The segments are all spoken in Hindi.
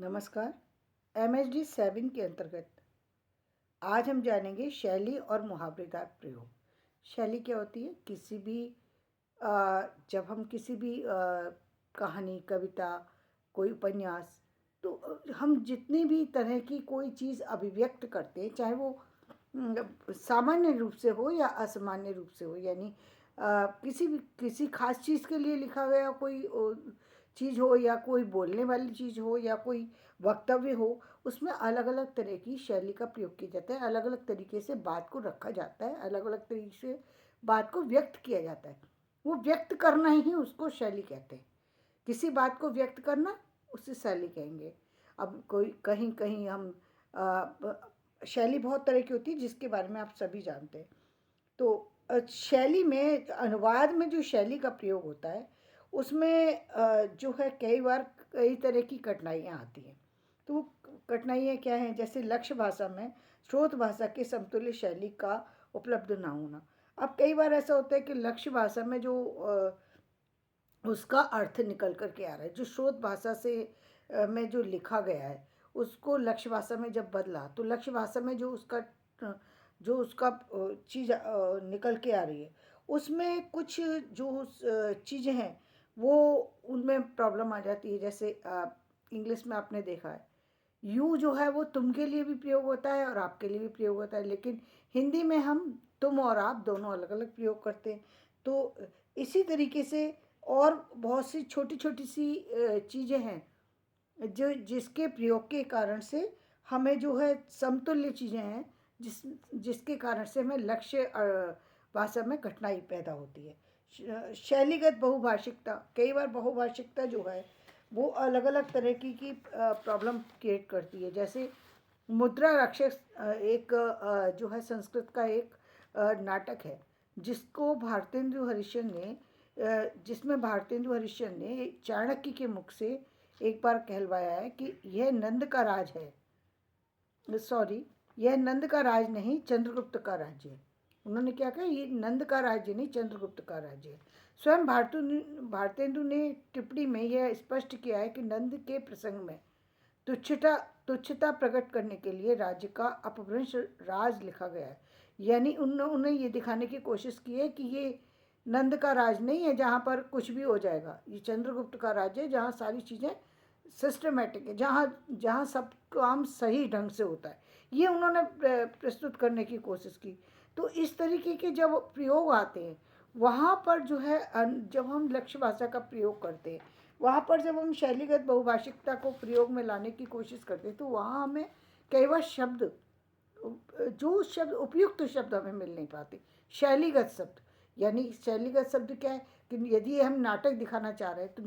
नमस्कार। MHD 7 के अंतर्गत आज हम जानेंगे शैली और मुहावरेदार प्रयोग। शैली क्या होती है? जब हम किसी भी कहानी, कविता, कोई उपन्यास, तो हम जितनी भी तरह की कोई चीज़ अभिव्यक्त करते हैं, चाहे वो सामान्य रूप से हो या असामान्य रूप से हो, यानी किसी खास चीज़ के लिए लिखा गया कोई चीज़ हो, या कोई बोलने वाली चीज़ हो, या कोई वक्तव्य हो, उसमें अलग अलग तरह की शैली का प्रयोग किया जाता है। अलग अलग तरीके से बात को रखा जाता है, अलग अलग तरीके से बात को व्यक्त किया जाता है। वो व्यक्त करना ही उसको शैली कहते हैं। किसी बात को व्यक्त करना, उसे शैली कहेंगे। अब कोई कहीं कहीं हम शैली बहुत तरह की होती है, जिसके बारे में आप सभी जानते हैं। तो शैली में, अनुवाद में जो शैली का प्रयोग होता है, उसमें जो है कई बार कई तरह की कठिनाइयाँ आती हैं। तो वो कठिनाइयाँ क्या हैं? जैसे लक्ष्य भाषा में स्रोत भाषा के समतुल्य शैली का उपलब्ध ना होना। अब कई बार ऐसा होता है कि लक्ष्य भाषा में जो उसका अर्थ निकल कर के आ रहा है, जो स्रोत भाषा से में जो लिखा गया है, उसको लक्ष्य भाषा में जब बदला, तो लक्ष्य भाषा में जो उसका चीज़ निकल के आ रही है, उसमें कुछ जो चीज़ें हैं, वो उनमें प्रॉब्लम आ जाती है। जैसे इंग्लिश में आपने देखा है, यू जो है वो तुम के लिए भी प्रयोग होता है और आपके लिए भी प्रयोग होता है, लेकिन हिंदी में हम तुम और आप दोनों अलग अलग प्रयोग करते हैं। तो इसी तरीके से और बहुत सी छोटी छोटी सी चीज़ें हैं, जो जिसके प्रयोग के कारण से हमें जो है समतुल्य चीज़ें हैं, जिसके कारण से हमें लक्ष्य भाषा में कठिनाई पैदा होती है। शैलीगत बहुभाषिकता, कई बार बहुभाषिकता जो है वो अलग अलग तरह की प्रॉब्लम क्रिएट करती है। जैसे मुद्रा राक्षस एक जो है संस्कृत का एक नाटक है, जिसमें भारतेंदु हरिश्चंद्र ने चाणक्य के मुख से एक बार कहलवाया है कि यह नंद का राज है। सॉरी, यह नंद का राज नहीं, चंद्रगुप्त का राज्य है। उन्होंने क्या कहा? ये नंद का राज्य नहीं, चंद्रगुप्त का राज्य है। स्वयं भारतेंदु ने टिप्पणी में यह स्पष्ट किया है कि नंद के प्रसंग में तुच्छता तुच्छता प्रकट करने के लिए राज्य का अपभ्रंश राज लिखा गया है। यानी उन्होंने ये दिखाने की कोशिश की है कि ये नंद का राज नहीं है जहाँ पर कुछ भी हो जाएगा। ये चंद्रगुप्त का राज्य है, जहाँ सारी चीज़ें सिस्टमेटिक है, जहाँ जहाँ सब काम सही ढंग से होता है। ये उन्होंने प्रस्तुत करने की कोशिश की। तो इस तरीके के जब प्रयोग आते हैं, वहाँ पर जो है जब हम लक्ष्य भाषा का प्रयोग करते हैं, वहाँ पर जब हम शैलीगत बहुभाषिकता को प्रयोग में लाने की कोशिश करते हैं, तो वहाँ हमें कई बार जो शब्द उपयुक्त शब्द हमें मिल नहीं पाते। शैलीगत शब्द, यानी शैलीगत शब्द क्या है कि यदि हम नाटक दिखाना चाह रहे हैं, तो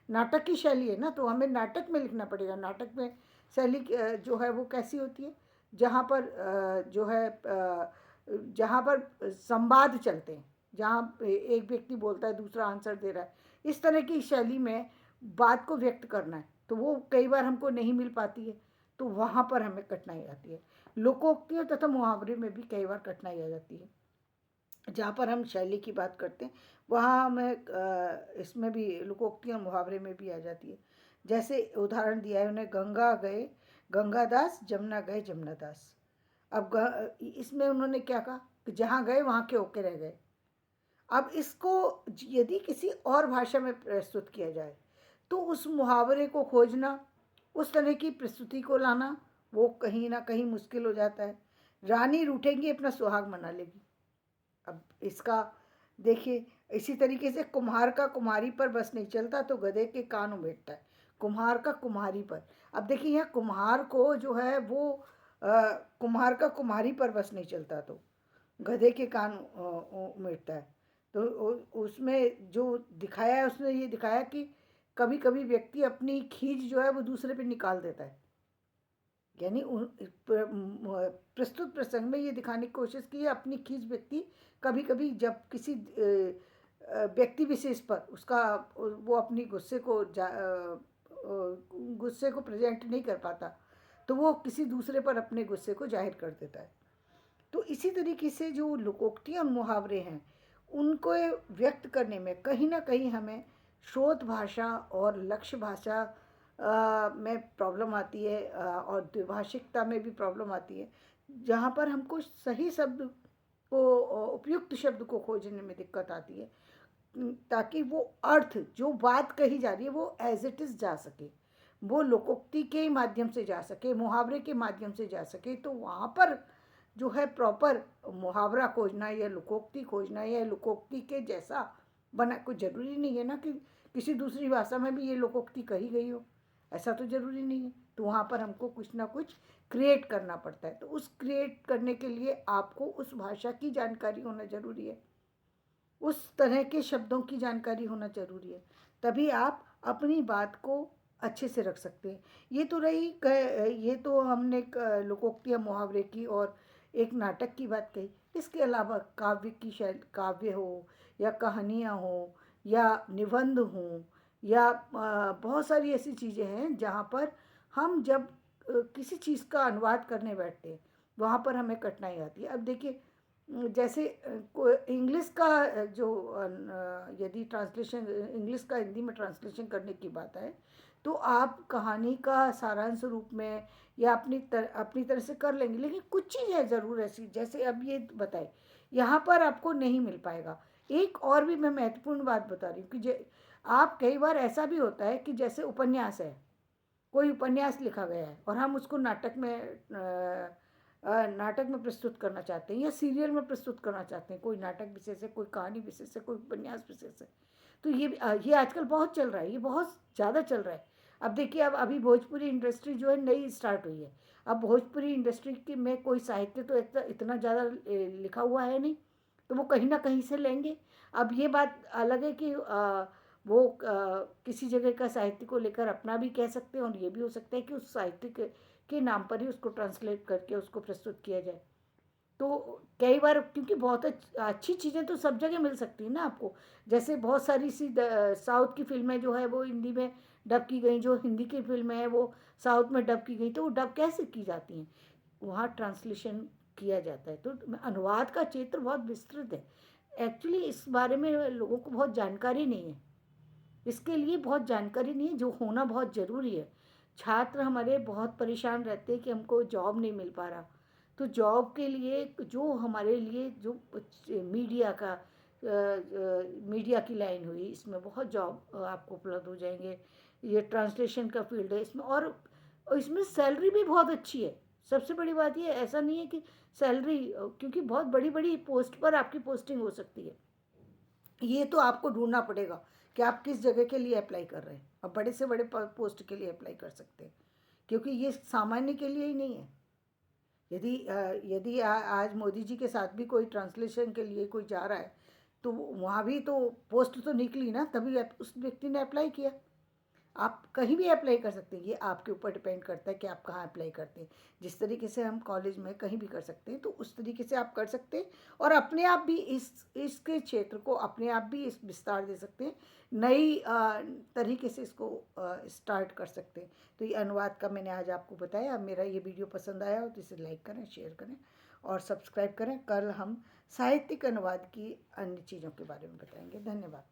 नाटक की शैली है ना, तो हमें नाटक में लिखना पड़ेगा। नाटक में शैली जो है वो कैसी होती है? जहाँ पर जहाँ पर संवाद चलते हैं, जहाँ एक व्यक्ति बोलता है, दूसरा आंसर दे रहा है, इस तरह की शैली में बात को व्यक्त करना है, तो वो कई बार हमको नहीं मिल पाती है। तो वहाँ पर हमें कठिनाई आती है। लोकोक्तियों तथा मुहावरे में भी कई बार कठिनाई आ जाती है। जहाँ पर हम शैली की बात करते हैं, वहाँ हमें इसमें भी लोकोक्तियाँ मुहावरे में भी आ जाती है। जैसे उदाहरण दिया है उन्हें, गंगा गए गंगादास, जमुना गए जमुनादास। अब इसमें उन्होंने क्या कहा कि जहाँ गए वहाँ के होके रह गए। अब इसको यदि किसी और भाषा में प्रस्तुत किया जाए, तो उस मुहावरे को खोजना, उस तरह की प्रस्तुति को लाना, वो कहीं ना कहीं मुश्किल हो जाता है। रानी रूठेंगी, अपना सुहाग मना लेगी। अब इसका देखिए, इसी तरीके से कुम्हार का कुम्हारी पर बस नहीं चलता, तो गधे के कान उमेटता है। कुम्हार का कुम्हारी पर, अब देखिए यहाँ कुम्हार को जो है वो कुम्हार का कुम्हारी पर बस नहीं चलता, तो गधे के कान उमेटता है। तो उसमें जो दिखाया है, उसने ये दिखाया कि कभी कभी व्यक्ति अपनी खींच जो है वो दूसरे पे निकाल देता है। यानी प्रस्तुत प्रसंग में ये दिखाने की कोशिश की है, अपनी खींच व्यक्ति कभी कभी जब किसी व्यक्ति विशेष पर उसका वो अपनी गुस्से को प्रेजेंट नहीं कर पाता, तो वो किसी दूसरे पर अपने गुस्से को जाहिर कर देता है। तो इसी तरीके से जो लोकोक्तियाँ और मुहावरे हैं, उनको व्यक्त करने में कहीं ना कहीं हमें स्रोत भाषा और लक्ष्य भाषा में प्रॉब्लम आती है, और द्विभाषिकता में भी प्रॉब्लम आती है, जहाँ पर हमको सही शब्द को, उपयुक्त शब्द को खोजने में दिक्कत आती है, ताकि वो अर्थ, जो बात कही जा रही है, वो एज इट इज़ जा सके, वो लोकोक्ति के माध्यम से जा सके, मुहावरे के माध्यम से जा सके। तो वहाँ पर जो है प्रॉपर मुहावरा खोजना या लोकोक्ति खोजना या लोकोक्ति के जैसा बना, कोई ज़रूरी नहीं है ना कि किसी दूसरी भाषा में भी ये लोकोक्ति कही गई हो, ऐसा तो ज़रूरी नहीं है। तो वहाँ पर हमको कुछ ना कुछ क्रिएट करना पड़ता है। तो उस क्रिएट करने के लिए आपको उस भाषा की जानकारी होना ज़रूरी है, उस तरह के शब्दों की जानकारी होना ज़रूरी है, तभी आप अपनी बात को अच्छे से रख सकते हैं। ये तो रही ये तो हमने लोकोक्ति या मुहावरे की और एक नाटक की बात कही। इसके अलावा काव्य की शैली, काव्य हो या कहानियाँ हो या निबंध हों या बहुत सारी ऐसी चीज़ें हैं जहाँ पर हम जब किसी चीज़ का अनुवाद करने बैठते हैं, वहाँ पर हमें कठिनाई आती है। अब देखिए, जैसे इंग्लिश का यदि ट्रांसलेशन इंग्लिश का हिंदी में ट्रांसलेशन करने की बात है, तो आप कहानी का सारांश रूप में या अपनी तरह से कर लेंगे, लेकिन कुछ चीज़ है ज़रूर ऐसी, जैसे अब ये बताए, यहाँ पर आपको नहीं मिल पाएगा। एक और भी मैं महत्वपूर्ण बात बता रही हूँ कि आप कई बार ऐसा भी होता है कि जैसे उपन्यास है, कोई उपन्यास लिखा गया है और हम उसको नाटक में प्रस्तुत करना चाहते हैं या सीरियल में प्रस्तुत करना चाहते हैं, कोई नाटक विषय से, कोई कहानी विषय से, कोई उपन्यास विषय से। तो ये आजकल बहुत चल रहा है, ये बहुत ज़्यादा चल रहा है। अब देखिए, अब अभी भोजपुरी इंडस्ट्री जो है नई स्टार्ट हुई है। अब भोजपुरी इंडस्ट्री के में कोई साहित्य तो इतना ज़्यादा लिखा हुआ है नहीं, तो वो कहीं ना कहीं से लेंगे। अब ये बात अलग है कि वो किसी जगह का साहित्य को लेकर अपना भी कह सकते हैं, और ये भी हो सकता है कि उस साहित्य के नाम पर ही उसको ट्रांसलेट करके उसको प्रस्तुत किया जाए। तो कई बार, क्योंकि बहुत अच्छी चीज़ें तो सब जगह मिल सकती है ना आपको, जैसे बहुत सारी सी साउथ की फिल्में जो है वो हिंदी में डब की गई, जो हिंदी की फिल्में हैं वो साउथ में डब की गई, तो वो डब कैसे की जाती हैं, वहाँ ट्रांसलेशन किया जाता है। तो अनुवाद का क्षेत्र बहुत विस्तृत है। एक्चुअली इस बारे में लोगों को बहुत जानकारी नहीं है, इसके लिए बहुत जानकारी नहीं है, जो होना बहुत ज़रूरी है। छात्र हमारे बहुत परेशान रहते हैं कि हमको जॉब नहीं मिल पा रहा, तो जॉब के लिए जो हमारे लिए जो मीडिया का मीडिया की लाइन हुई, इसमें बहुत जॉब आपको उपलब्ध हो जाएंगे। ये ट्रांसलेशन का फील्ड है इसमें, और इसमें सैलरी भी बहुत अच्छी है। सबसे बड़ी बात ये, ऐसा नहीं है कि सैलरी, क्योंकि बहुत बड़ी बड़ी पोस्ट पर आपकी पोस्टिंग हो सकती है। ये तो आपको ढूंढना पड़ेगा कि आप किस जगह के लिए अप्लाई कर रहे हैं। अब बड़े से बड़े पोस्ट के लिए अप्लाई कर सकते हैं, क्योंकि ये सामान्य के लिए ही नहीं है। यदि आज मोदी जी के साथ भी कोई ट्रांसलेशन के लिए कोई जा रहा है, तो वहाँ भी तो पोस्ट तो निकली ना, तभी उस व्यक्ति ने अप्लाई किया। आप कहीं भी अप्लाई कर सकते हैं, ये आपके ऊपर डिपेंड करता है कि आप कहाँ अप्लाई करते हैं। जिस तरीके से हम कॉलेज में कहीं भी कर सकते हैं, तो उस तरीके से आप कर सकते हैं, और अपने आप भी इसके क्षेत्र को अपने आप भी इस विस्तार दे सकते हैं, नई तरीके से इसको स्टार्ट कर सकते हैं। तो ये अनुवाद का मैंने आज आपको बताया। अब मेरा ये वीडियो पसंद आया हो तो इसे लाइक करें, शेयर करें और सब्सक्राइब करें। कल हम साहित्यिक अनुवाद की अन्य चीज़ों के बारे में बताएंगे। धन्यवाद।